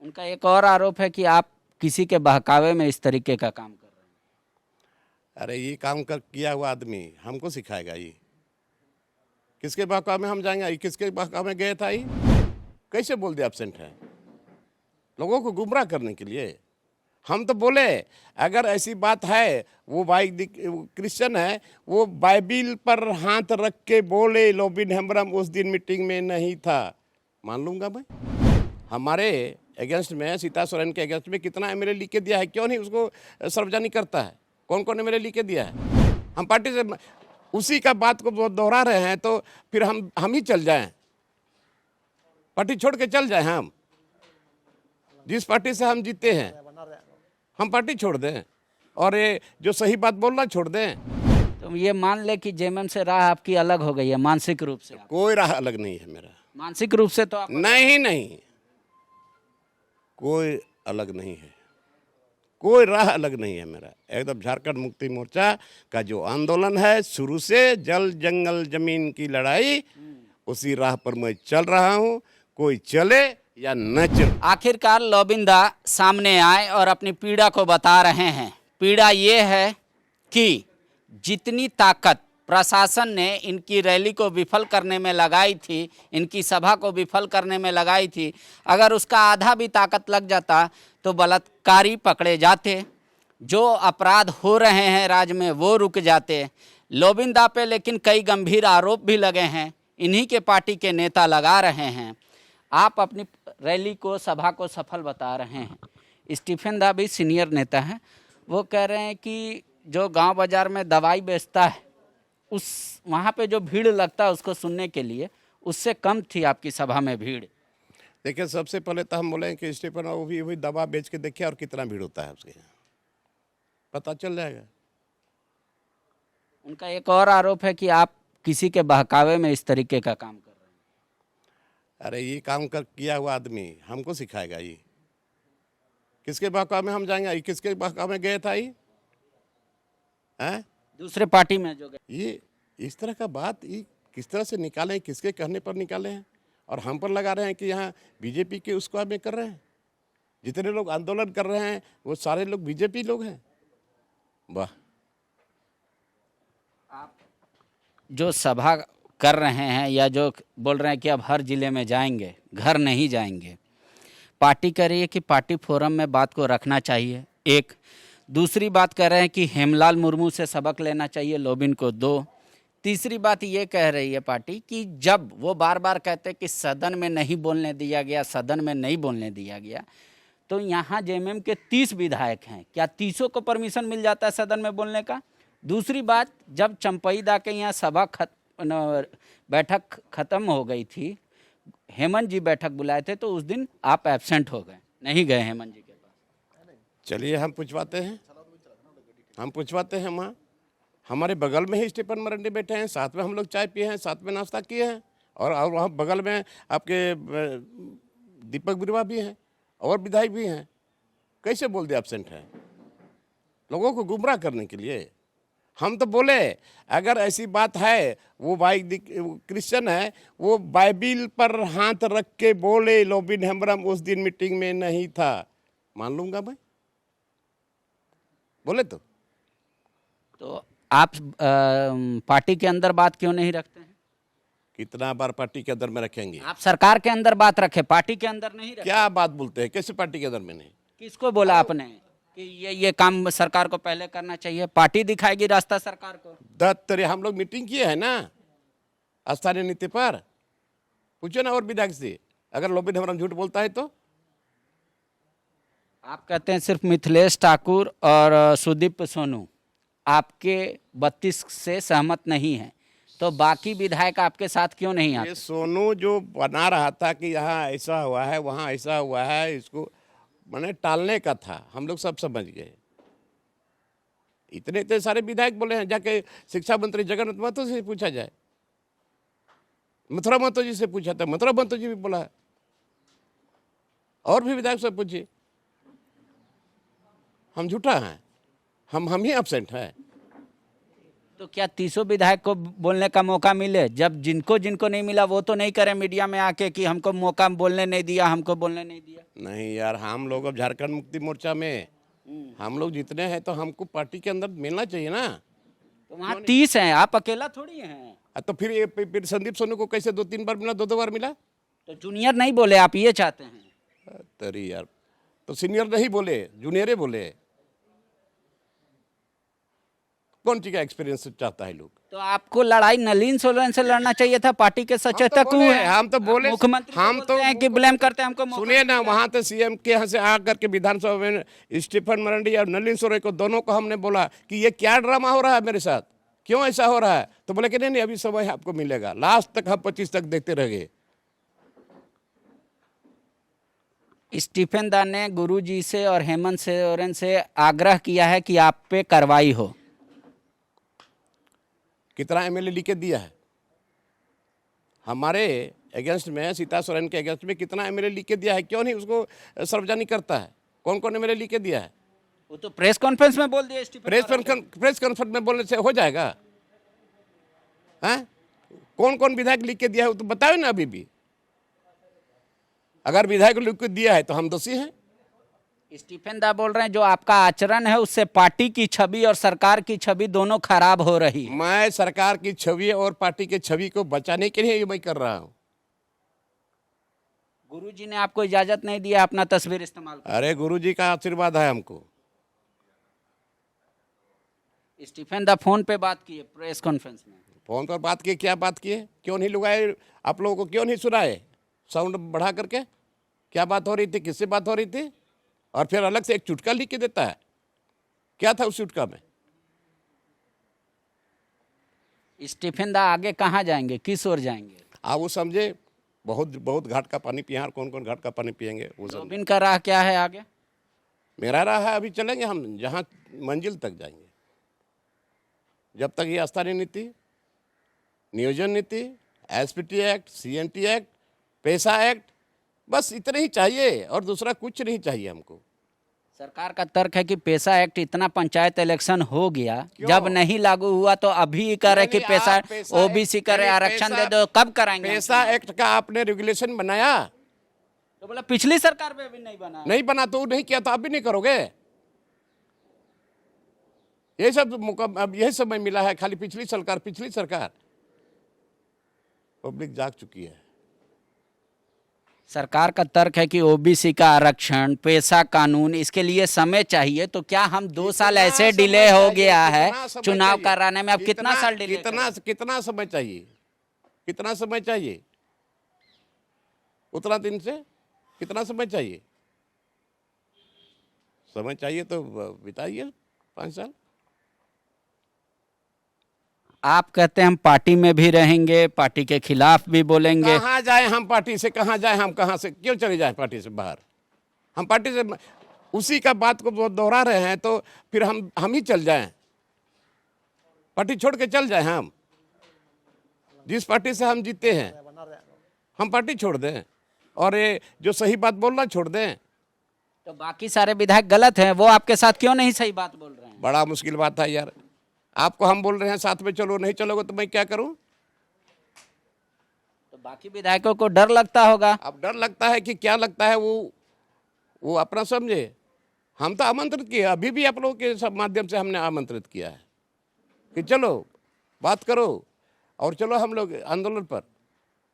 उनका एक और आरोप है कि आप किसी के बहकावे में इस तरीके का काम कर रहे हैं। अरे ये काम कर किया हुआ आदमी हमको सिखाएगा? ये किसके बहकावे में हम जाएंगे? ये किसके बहकावे में गए था? ये कैसे बोल दिया एब्सेंट है? लोगों को गुमराह करने के लिए। हम तो बोले अगर ऐसी बात है, वो भाई क्रिश्चियन है, वो बाइबिल पर हाथ रख के बोले लोबिन हेम्ब्रम उस दिन मीटिंग में नहीं था, मान लूंगा मैं। हमारे अगेंस्ट में, सीता सोरेन के अगेंस्ट में कितना एमएलए लिख के दिया है, क्यों नहीं उसको सार्वजनिक करता है? कौन कौन एमएलए लिख के दिया है? हम पार्टी से उसी का बात को दोहरा रहे हैं, तो फिर हम ही चल जाएं, पार्टी छोड़ के चल जाएं। हम जिस पार्टी से हम जीते हैं हम पार्टी छोड़ दें और ये जो सही बात बोलना छोड़ दें? तो ये मान ले कि जेएमएम से राह आपकी अलग हो गई है मानसिक रूप से। कोई राह अलग नहीं है मेरा, मानसिक रूप से तो आप नहीं, कोई अलग नहीं है, कोई राह अलग नहीं है मेरा। एकदम झारखंड मुक्ति मोर्चा का जो आंदोलन है, शुरू से जल जंगल जमीन की लड़ाई, उसी राह पर मैं चल रहा हूँ, कोई चले या न चले। आखिरकार लोबिंदा सामने आए और अपनी पीड़ा को बता रहे हैं। पीड़ा ये है कि जितनी ताकत प्रशासन ने इनकी रैली को विफल करने में लगाई थी, इनकी सभा को विफल करने में लगाई थी, अगर उसका आधा भी ताकत लग जाता तो बलात्कारी पकड़े जाते, जो अपराध हो रहे हैं राज्य में वो रुक जाते। लोबिंदा पे लेकिन कई गंभीर आरोप भी लगे हैं, इन्हीं के पार्टी के नेता लगा रहे हैं। आप अपनी रैली को, सभा को सफल बता रहे हैं। स्टीफन दा भी सीनियर नेता हैं, वो कह रहे हैं कि जो गांव बाजार में दवाई बेचता है, उस वहाँ पे जो भीड़ लगता है उसको सुनने के लिए, उससे कम थी आपकी सभा में भीड़। देखिए, सबसे पहले तो हम बोले कि स्टीफन वो भी वही दवा बेच के देखिए और कितना भीड़ होता है उसके यहाँ, पता चल जाएगा। उनका एक और आरोप है कि आप किसी के बहकावे में इस तरीके का काम कर रहे हैं। अरे ये काम कर किया हुआ आदमी हमको सिखाएगा? ये किसके बहकावे में हम जाएंगे? ये किसके बहकावे में गए था? ये हैं? दूसरे पार्टी में जो गए। ये इस तरह का बात ये किस तरह से निकालें, किसके कहने पर निकाले हैं और हम पर लगा रहे हैं कि यहाँ बीजेपी के उसको हमें कर रहे हैं। जितने लोग आंदोलन कर रहे हैं वो सारे लोग बीजेपी लोग हैं। वाह! आप जो सभा कर रहे हैं या जो बोल रहे हैं कि अब हर जिले में जाएंगे, घर नहीं जाएंगे, पार्टी कह रही है कि पार्टी फोरम में बात को रखना चाहिए। एक दूसरी बात कह रहे हैं कि हेमलाल मुर्मू से सबक लेना चाहिए लोबिन को। दो तीसरी बात ये कह रही है पार्टी कि जब वो बार बार कहते कि सदन में नहीं बोलने दिया गया, सदन में नहीं बोलने दिया गया, तो यहाँ जेएमएम के 30 विधायक हैं, क्या 30 को परमिशन मिल जाता है सदन में बोलने का? दूसरी बात, जब चंपई दा के यहाँ सभा बैठक खत्म हो गई थी, हेमंत जी बैठक बुलाए थे, तो उस दिन आप एब्सेंट हो गए, नहीं गए हेमंत जी के पास। चलिए हम पूछवाते हैं वहाँ। हमारे बगल में ही स्टीफन मरांडी बैठे हैं, साथ में हम लोग चाय पिए हैं, साथ में नाश्ता किए हैं, और वहाँ बगल में आपके दीपक बिरुवा भी हैं और विधायक भी हैं। कैसे बोल दिया एब्सेंट है? लोगों को गुमराह करने के लिए। हम तो बोले अगर ऐसी बात है, वो भाई क्रिश्चियन है, वो बाइबिल पर हाथ रख के बोले लोबिन हेम्ब्रम उस दिन मीटिंग में नहीं था, मान लूंगा मैं। बोले तो आप पार्टी के अंदर बात क्यों नहीं रखते हैं? कितना बार पार्टी के अंदर में रखेंगे? आप सरकार के अंदर बात रखे, पार्टी के अंदर नहीं रखे। क्या बात बोलते हैं? कैसे पार्टी के अंदर में नहीं? किसको बोला आपने कि ये काम सरकार को पहले करना चाहिए? पार्टी दिखाएगी रास्ता सरकार को। दत्तरे हम लोग मीटिंग किए हैं ना स्थानीय नीति पर, पूछो ना और विधायक से, अगर लोबिन हेम्ब्रम झूठ बोलता है तो। आप कहते हैं सिर्फ मिथिलेश ठाकुर और सुदीप सोनू आपके 32 से सहमत नहीं है, तो बाकी विधायक आपके साथ क्यों नहीं आते? ये सोनू जो बना रहा था कि यहाँ ऐसा हुआ है, वहाँ ऐसा हुआ है, इसको मैंने टालने का था, हम लोग सब समझ गए। इतने सारे विधायक बोले हैं, जाके शिक्षा मंत्री जगन्नाथ महतो से पूछा जाए, मथुरा महतो जी से पूछा था, मथुरा महतो जी भी बोला है, और भी विधायक से पूछिए। हम झूठा हैं? हम ही एब्सेंट हैं? तो क्या 30 विधायक को बोलने का मौका मिले? जब जिनको जिनको नहीं मिला वो तो नहीं करे मीडिया में आके कि हमको मौका बोलने नहीं दिया, हमको बोलने नहीं दिया। नहीं यार, हम लोग अब झारखंड मुक्ति मोर्चा में हम लोग जितने हैं तो हमको पार्टी के अंदर मिलना चाहिए ना। तो वहाँ 30 हैं, आप अकेला थोड़ी हैं। तो फिर ये फिर संदीप सोनू को कैसे 2-3 बार मिला, 2-2 बार मिला? तो जूनियर नहीं बोले, आप ये चाहते हैं? तरी यार, तो सीनियर नहीं बोले, जूनियरे बोले। कौन चीज का एक्सपीरियंस चाहता है लोग? तो आपको लड़ाई नलिन सोलन से लड़ना चाहिए था, पार्टी के सचेतक हूँ है। हम तो बोले, मुख्यमंत्री हम तो हैं कि ब्लेम करते हैं हमको। सुनिए ना, वहां तो सीएम के यहाँ से आकर के विधानसभा में स्टीफन मरांडी और नलिन सोरेन को दोनों को हमने बोला कि ये क्या ड्रामा हो रहा है मेरे साथ, क्यों ऐसा हो रहा है? तो बोले कि नहीं नहीं, अभी समय आपको मिलेगा, लास्ट तक हम 25 तक देखते रह गए। स्टीफन दा ने गुरुजी से और हेमंत सोरेन से आग्रह किया है कि आप पे कार्रवाई हो। कितना एमएलए लिख के दिया है हमारे अगेंस्ट में, सीता सोरेन के अगेंस्ट में कितना एमएलए लिख के दिया है? क्यों नहीं उसको सार्वजनिक करता है? कौन कौन एमएलए लिख के दिया है? वो तो प्रेस कॉन्फ्रेंस में बोल दिया स्टीफन। प्रेस कॉन्फ्रेंस में बोलने से हो जाएगा? हैं? कौन कौन विधायक लिख के दिया है वो तो बताओ ना अभी भी। अगर विधायक लिख के दिया है तो हम दोषी हैं। स्टीफन दा बोल रहे हैं जो आपका आचरण है उससे पार्टी की छवि और सरकार की छवि दोनों खराब हो रही है। मैं सरकार की छवि और पार्टी की छवि को बचाने के लिए ये मैं कर रहा हूं। गुरुजी ने आपको इजाजत नहीं दिया अपना तस्वीर इस्तेमाल करने। अरे गुरुजी का आशीर्वाद है हमको। स्टीफन दा फोन पे बात किए प्रेस कॉन्फ्रेंस में। फोन पर बात किए, क्या बात किए? क्यों नहीं लगाए? आप लोगों को क्यों नहीं सुनाए साउंड बढ़ा करके? क्या बात हो रही थी, किससे बात हो रही थी? और फिर अलग से एक चुटका लिख के देता है। क्या था उस चुटका में? स्टीफन दा आगे कहाँ जाएंगे, किस ओर जाएंगे? आप वो समझे, बहुत बहुत घाट का पानी पिए। और कौन कौन घाट का पानी पिएंगे वो समझे। रोबिन का राह क्या है आगे? मेरा राह है, अभी चलेंगे हम जहाँ मंजिल तक जाएंगे। जब तक ये स्थानीय नीति, नियोजन नीति, एसपीटी एक्ट, सीएनटी एक्ट, पैसा एक्ट, बस इतने ही चाहिए और दूसरा कुछ नहीं चाहिए हमको। सरकार का तर्क है कि पैसा एक्ट इतना पंचायत इलेक्शन हो गया, जब नहीं लागू हुआ तो अभी करे कि पैसा ओबीसी करे, आरक्षण दे दो, कब कराएंगे? पैसा एक्ट का आपने रेगुलेशन बनाया? तो बोला पिछली सरकार में भी नहीं बना। नहीं बना तो नहीं किया तो आप भी नहीं करोगे। ये सब अब यही समय मिला है, खाली पिछली सरकार। पब्लिक जाग चुकी है। सरकार का तर्क है कि ओबीसी का आरक्षण, पैसा कानून, इसके लिए समय चाहिए। तो क्या हम 2 साल ऐसे डिले हो गया है चुनाव कराने में? अब कितना साल डिले? कितना समय चाहिए? कितना समय चाहिए? उतना दिन से कितना समय चाहिए? समय चाहिए तो बिताइए 5 साल। आप कहते हैं हम पार्टी में भी रहेंगे, पार्टी के खिलाफ भी बोलेंगे। कहाँ जाए हम पार्टी से? कहाँ जाए हम? कहाँ से क्यों चले जाए पार्टी से बाहर? हम पार्टी से उसी का बात को दोहरा रहे हैं तो फिर हम ही चल जाएं, पार्टी छोड़ के चल जाएं। हम जिस पार्टी से हम जीते हैं हम पार्टी छोड़ दें और ये जो सही बात बोलना छोड़ दें? तो बाकी सारे विधायक गलत हैं, वो आपके साथ क्यों नहीं सही बात बोल रहे हैं? बड़ा मुश्किल बात है यार। आपको हम बोल रहे हैं साथ में चलो, नहीं चलोगे तो मैं क्या करूं? तो बाकी विधायकों को डर लगता होगा। अब डर लगता है कि क्या लगता है वो अपना समझे। हम तो आमंत्रित किए, अभी भी आप लोगों के माध्यम से हमने आमंत्रित किया है कि चलो बात करो और चलो हम लोग आंदोलन पर।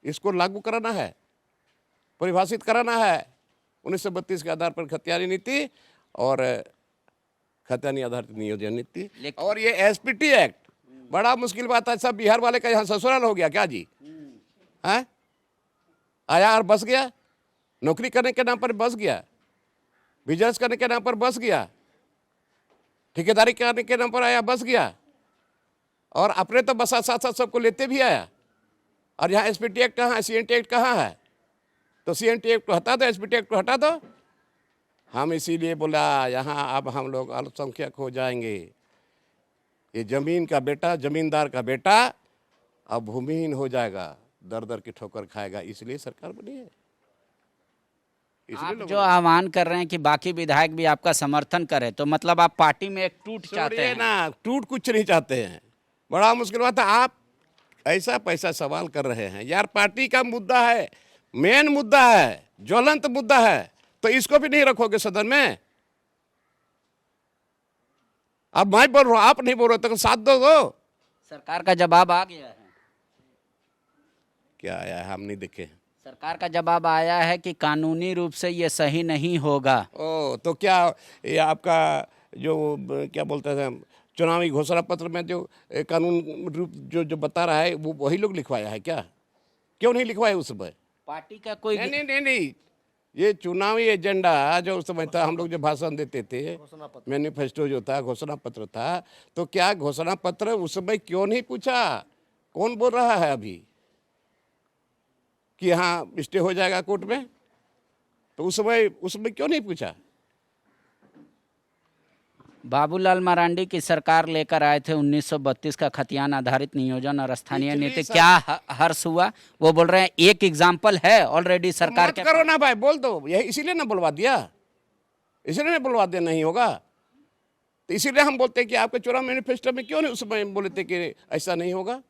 इसको लागू कराना है, परिभाषित कराना है 1932 के आधार पर खतियानी नीति और खतियानी आधारित नियोजन नीति। और ये एसपीटी एक्ट बड़ा मुश्किल बात है। सब बिहार वाले का यहाँ ससुराल हो गया क्या जी? हैं? आया और बस गया, नौकरी करने के नाम पर बस गया, बिजनेस करने के नाम पर बस गया, ठेकेदारी करने के नाम पर आया बस गया, और अपने तो बस साथ साथ सबको लेते भी आया। और यहाँ एसपीटी एक्ट कहाँ है, सीएनटी एक्ट कहाँ है? तो सीएनटी एक्ट को हटा दो, एसपीटी एक्ट को हटा दो। हम इसीलिए बोला यहाँ अब हम लोग अल्पसंख्यक हो जाएंगे। ये जमीन का बेटा, जमींदार का बेटा अब भूमिहीन हो जाएगा, दर दर की ठोकर खाएगा। इसलिए सरकार बनी है। आप जो आह्वान कर रहे हैं कि बाकी विधायक भी आपका समर्थन करें, तो मतलब आप पार्टी में एक टूट चाहते हैं ना? टूट कुछ नहीं चाहते हैं। बड़ा मुश्किल बात है। आप ऐसा पैसा सवाल कर रहे हैं यार, पार्टी का मुद्दा है, मेन मुद्दा है, ज्वलंत मुद्दा है, तो इसको भी नहीं रखोगे सदन में? अब मैं बोल रहा हूं, आप नहीं बोल रहे तो साथ दो। सरकार का जवाब आ गया है। क्या आया है हम नहीं देखे। सरकार का जवाब आया है कि कानूनी रूप से ये सही नहीं होगा। ओ तो क्या ये आपका जो क्या बोलते हैं चुनावी घोषणा पत्र में जो कानून रूप जो बता रहा है वो वही लोग लिखवाया है क्या? क्यों नहीं लिखवाया उस समय? पार्टी का कोई नहीं, ये चुनावी एजेंडा जो उस समय था, हम लोग जो भाषण देते थे, मैनिफेस्टो जो था, घोषणा पत्र था, तो क्या घोषणा पत्र उस समय क्यों नहीं पूछा? कौन बोल रहा है अभी कि हाँ स्टे हो जाएगा कोर्ट में? तो उस समय क्यों नहीं पूछा? बाबूलाल मरांडी की सरकार लेकर आए थे 1932 का खतियान आधारित नियोजन और स्थानीय नीति। क्या हर्ष हुआ? वो बोल रहे हैं एक एग्जाम्पल है ऑलरेडी सरकार मत करो ना भाई, बोल दो। यही इसीलिए ना बुलवा दिया, इसीलिए ना बुलवा दिया, नहीं होगा तो इसीलिए हम बोलते हैं कि आपके चुनाव मैनिफेस्टो में क्यों नहीं उस समय बोले थे कि ऐसा नहीं होगा,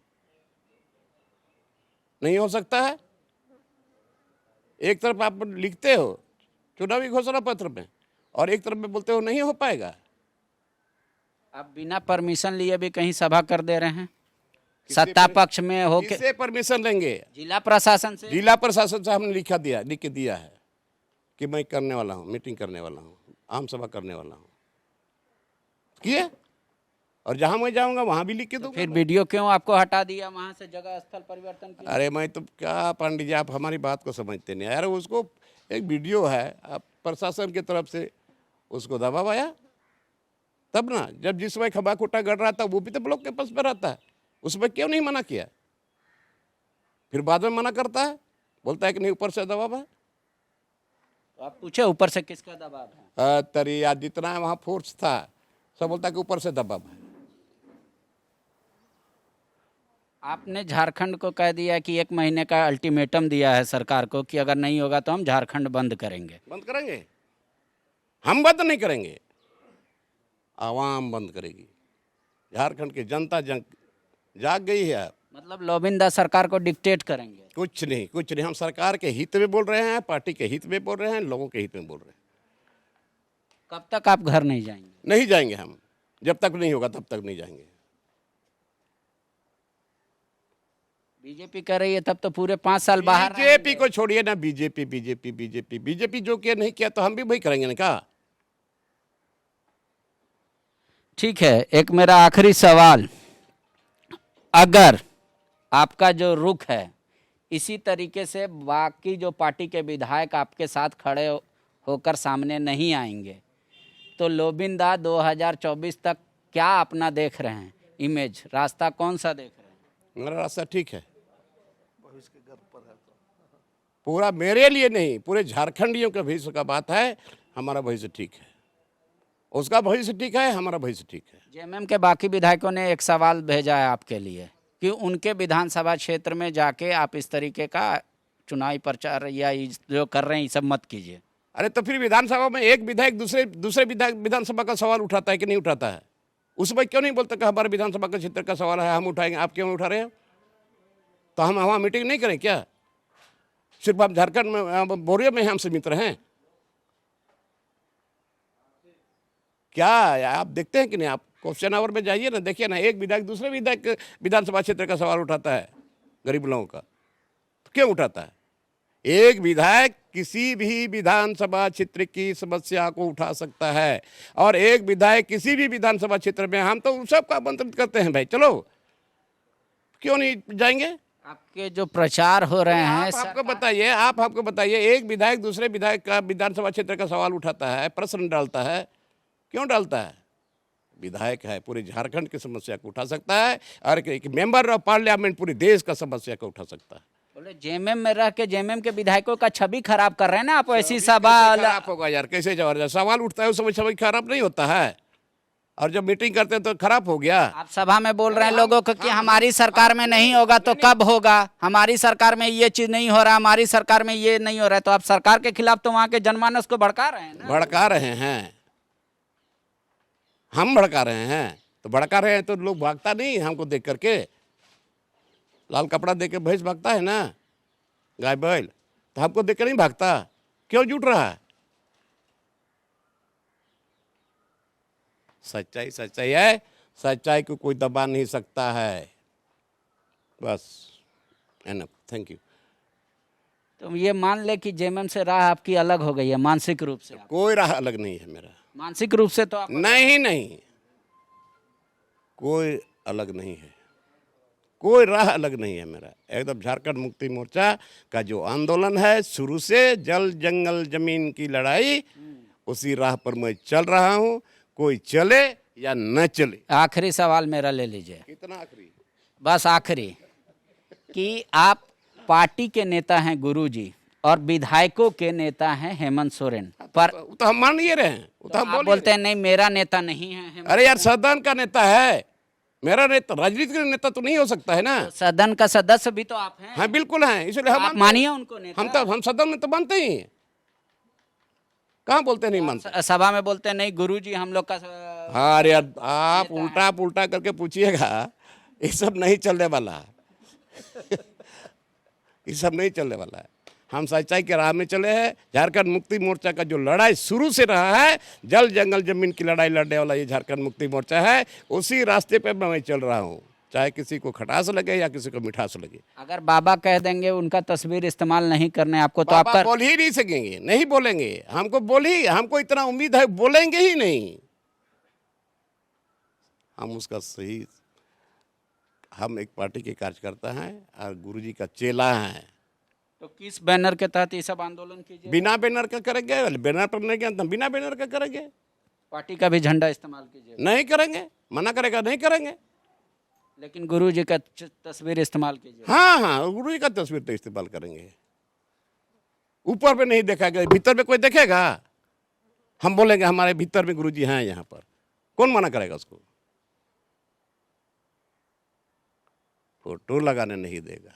नहीं हो सकता है। एक तरफ आप लिखते हो चुनावी घोषणा पत्र में और एक तरफ में बोलते हो नहीं हो पाएगा। आप बिना परमिशन लिए भी कहीं सभा कर दे रहे हैं, सत्ता पक्ष में हो के। किससे परमिशन लेंगे? जिला प्रशासन से। जिला प्रशासन से हमने लिख के दिया है कि मैं करने वाला हूँ, मीटिंग करने वाला हूँ, आम सभा करने वाला हूँ, किए। और जहां मैं जाऊंगा वहां भी लिख के दूंगा। फिर वीडियो क्यों आपको हटा दिया वहां से, जगह स्थल परिवर्तन किया? अरे मैं तो क्या पंडित जी, आप हमारी बात को समझते नहीं यार। उसको एक वीडियो है, आप प्रशासन की तरफ से उसको दबाया तब ना, जब जिस समय खबा खोटा गढ़ रहा था वो भी तो ब्लॉक के पास में रहता है, उसमें क्यों नहीं मना किया? फिर बाद में मना करता है, बोलता है कि नहीं ऊपर से दबाव है। तो आप पूछे ऊपर से किसका दबाव है? तरी या जितना वहां फोर्स था सब बोलता है कि ऊपर से दबाव है। आपने झारखंड को कह दिया कि 1 महीने का अल्टीमेटम दिया है सरकार को कि अगर नहीं होगा तो हम झारखंड बंद करेंगे। बंद करेंगे? हम बंद नहीं करेंगे, आवाम बंद करेगी। झारखंड की जनता जाग गई है। मतलब लोबिंदा सरकार को डिक्टेट करेंगे? कुछ नहीं, हम सरकार के हित में बोल रहे हैं, पार्टी के हित में बोल रहे हैं, लोगों के हित में बोल रहे हैं। कब तक आप घर नहीं जाएंगे? नहीं जाएंगे हम, जब तक नहीं होगा तब तक नहीं जाएंगे। बीजेपी कह रही है तब तो पूरे 5 साल बाहर। बीजेपी को छोड़िए ना, बीजेपी जो किया नहीं किया तो हम भी वही करेंगे ना। क्या ठीक है, एक मेरा आखिरी सवाल, अगर आपका जो रुख है इसी तरीके से बाकी जो पार्टी के विधायक आपके साथ खड़े होकर सामने नहीं आएंगे तो लोबिंदा 2024 तक क्या अपना देख रहे हैं इमेज, रास्ता कौन सा देख रहे हैं? मेरा रास्ता ठीक है, पूरा मेरे लिए नहीं पूरे झारखंडियों के भविष्य का बात है। हमारा भविष्य ठीक है, उसका भविष्य ठीक है, हमारा भविष्य ठीक है। जेएमएम के बाकी विधायकों ने एक सवाल भेजा है आपके लिए कि उनके विधानसभा क्षेत्र में जाके आप इस तरीके का चुनावी प्रचार या जो कर रहे हैं ये सब मत कीजिए। अरे तो फिर विधानसभा में एक विधायक दूसरे विधानसभा का सवाल उठाता है कि नहीं उठाता है? उसमें क्यों नहीं बोलता कि हमारे विधानसभा का क्षेत्र का सवाल है, हम उठाएंगे, आप क्यों उठा रहे हो? तो हम वहाँ मीटिंग नहीं करें क्या? सिर्फ आप झारखंड में बोरियो में हमसे मित्र हैं क्या? आप देखते हैं कि नहीं? आप क्वेश्चन आवर में जाइए ना, देखिए ना, एक विधायक दूसरे विधायक विधानसभा क्षेत्र का सवाल उठाता है गरीब लोगों का, तो क्यों उठाता है? एक विधायक किसी भी विधानसभा क्षेत्र की समस्या को उठा सकता है और एक विधायक किसी भी विधानसभा क्षेत्र में, हम तो सबका आमंत्रित करते हैं भाई, चलो क्यों नहीं जाएंगे? आपके जो प्रचार हो रहे हैं आप हमको बताइए, एक विधायक दूसरे विधायक का विधानसभा क्षेत्र का सवाल उठाता है, प्रश्न डालता है, क्यों डालता है? विधायक है, पूरे झारखंड की समस्या को उठा सकता है और एक मेंबर ऑफ पार्लियामेंट पूरे देश का समस्या को उठा सकता है। बोले जेएमएम में रह के जेएमएम के विधायकों का छवि खराब कर रहे हैं ना आप, ऐसी सभा खराब होगा यार, कैसे जबरदस्त सवाल उठता है उस समय छवि खराब नहीं होता है, और जब मीटिंग करते हैं तो खराब हो गया। आप सभा में बोल रहे हैं लोगों को कि हमारी सरकार में नहीं होगा तो कब होगा, हमारी सरकार में ये चीज नहीं हो रहा, हमारी सरकार में ये नहीं हो रहा है, तो आप सरकार के खिलाफ तो वहां के जनमानस को भड़का रहे हैं ना? भड़का रहे हैं, हम भड़का रहे हैं। तो भड़का रहे हैं तो लोग भागता नहीं हमको देख करके। लाल कपड़ा देख के भैंस भागता है ना, गाय बैल, तो हमको देख कर नहीं भागता। क्यों जुट रहा है? सच्चाई सच्चाई है, सच्चाई को कोई दबा नहीं सकता है। बस एनफ, थैंक यू। तो ये मान ले कि जेएमएम से राह आपकी अलग हो गई है मानसिक रूप से। कोई राह अलग नहीं है मेरा, मानसिक रूप से तो आप नहीं नहीं, कोई अलग नहीं है, कोई राह अलग नहीं है मेरा। एकदम झारखंड मुक्ति मोर्चा का जो आंदोलन है शुरू से, जल जंगल जमीन की लड़ाई, उसी राह पर मैं चल रहा हूँ। कोई चले या न चले। आखिरी सवाल मेरा ले लीजिए, कितना आखिरी? बस आखिरी, कि आप पार्टी के नेता हैं गुरुजी और विधायकों के नेता हैं हेमंत सोरेन, पर वो तो हम मान ही रहे हैं, वो तो हम आप बोलते हैं नहीं मेरा नेता नहीं है हेमंत। अरे यार सदन का नेता है, मेरा नेता राजनीतिक नेता तो नहीं हो सकता है ना। सदन का सदस्य भी तो आप हैं। हाँ बिल्कुल हैं, इसलिए हम आप मानिए उनको नेता। हम सदन में तो मानते ही हैं। कहाँ बोलते नहीं मानते? सभा में बोलते हैं नहीं गुरुजी हम लोग का हाँ अरे यार आप उल्टा पुल्टा करके पूछिएगा, ये सब नहीं चलने वाला ये सब नहीं चलने वाला है। हम सच्चाई के राह में चले हैं। झारखंड मुक्ति मोर्चा का जो लड़ाई शुरू से रहा है, जल जंगल जमीन की लड़ाई लड़ने वाला ये झारखंड मुक्ति मोर्चा है, उसी रास्ते पे मैं चल रहा हूँ, चाहे किसी को खटास लगे या किसी को मिठास लगे। अगर बाबा कह देंगे उनका तस्वीर इस्तेमाल नहीं करने आपको, तो बाबा आपका बोल ही नहीं सकेंगे, नहीं बोलेंगे। हमको इतना उम्मीद है बोलेंगे ही नहीं। हम उसका सही, हम एक पार्टी के कार्यकर्ता हैं और गुरुजी का चेला हैं। तो किस बैनर के तहत ये सब आंदोलन कीजिए? बिना बैनर का करेंगे, बैनर पर नहीं गया, बिना बैनर का करेंगे। पार्टी का भी झंडा इस्तेमाल कीजिए? नहीं करेंगे, मना करेगा नहीं करेंगे। लेकिन गुरुजी का तस्वीर इस्तेमाल कीजिए। हाँ हाँ, गुरुजी का तस्वीर तो इस्तेमाल करेंगे। ऊपर पे नहीं देखा गया, भीतर में कोई देखेगा? हम बोलेंगे हमारे भीतर में गुरुजी हैं यहाँ पर, कौन मना करेगा उसको? फोटो लगाने नहीं देगा।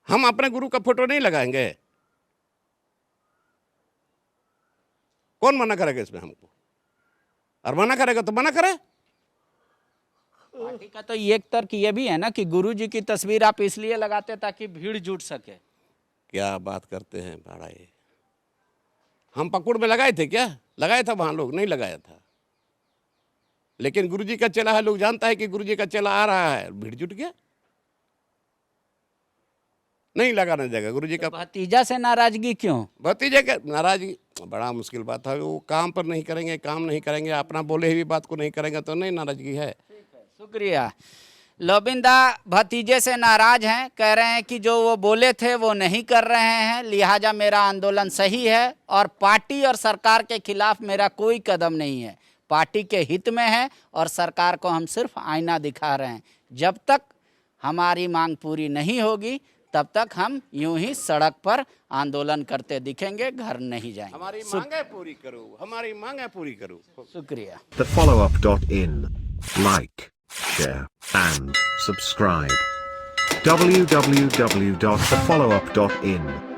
हम अपने गुरु का फोटो नहीं लगाएंगे, कौन मना करेगा इसमें हमको? और मना करेगा तो मना करे। पार्टी का तो एक तर्क ये भी है ना कि गुरुजी की तस्वीर आप इसलिए लगाते ताकि भीड़ जुट सके। क्या बात करते हैं बड़ा ये? हम पकुड़ में लगाए थे क्या? लगाया था वहां, लोग नहीं लगाया था। लेकिन गुरुजी का चेला है, लोग जानता है कि गुरुजी का चेला आ रहा है, भीड़ जुट गया। नहीं लगाना जाएगा गुरुजी का। भतीजा से नाराजगी क्यों? भतीजे का नाराजगी बड़ा मुश्किल बात है। वो काम पर नहीं करेंगे, काम नहीं करेंगे, अपना बोले हुई बात को नहीं करेंगे तो नहीं नाराजगी है। शुक्रिया। लोबिंदा भतीजे से नाराज हैं, कह रहे हैं कि जो वो बोले थे वो नहीं कर रहे हैं, लिहाजा मेरा आंदोलन सही है और पार्टी और सरकार के खिलाफ मेरा कोई कदम नहीं है, पार्टी के हित में है और सरकार को हम सिर्फ आईना दिखा रहे हैं। जब तक हमारी मांग पूरी नहीं होगी तब तक हम यूं ही सड़क पर आंदोलन करते दिखेंगे, घर नहीं जाएंगे। हमारी मांगे पूरी करो, हमारी मांगे पूरी करो। शुक्रिया। TheFollowUp.in. Like, share, and subscribe. www.thefollowup.in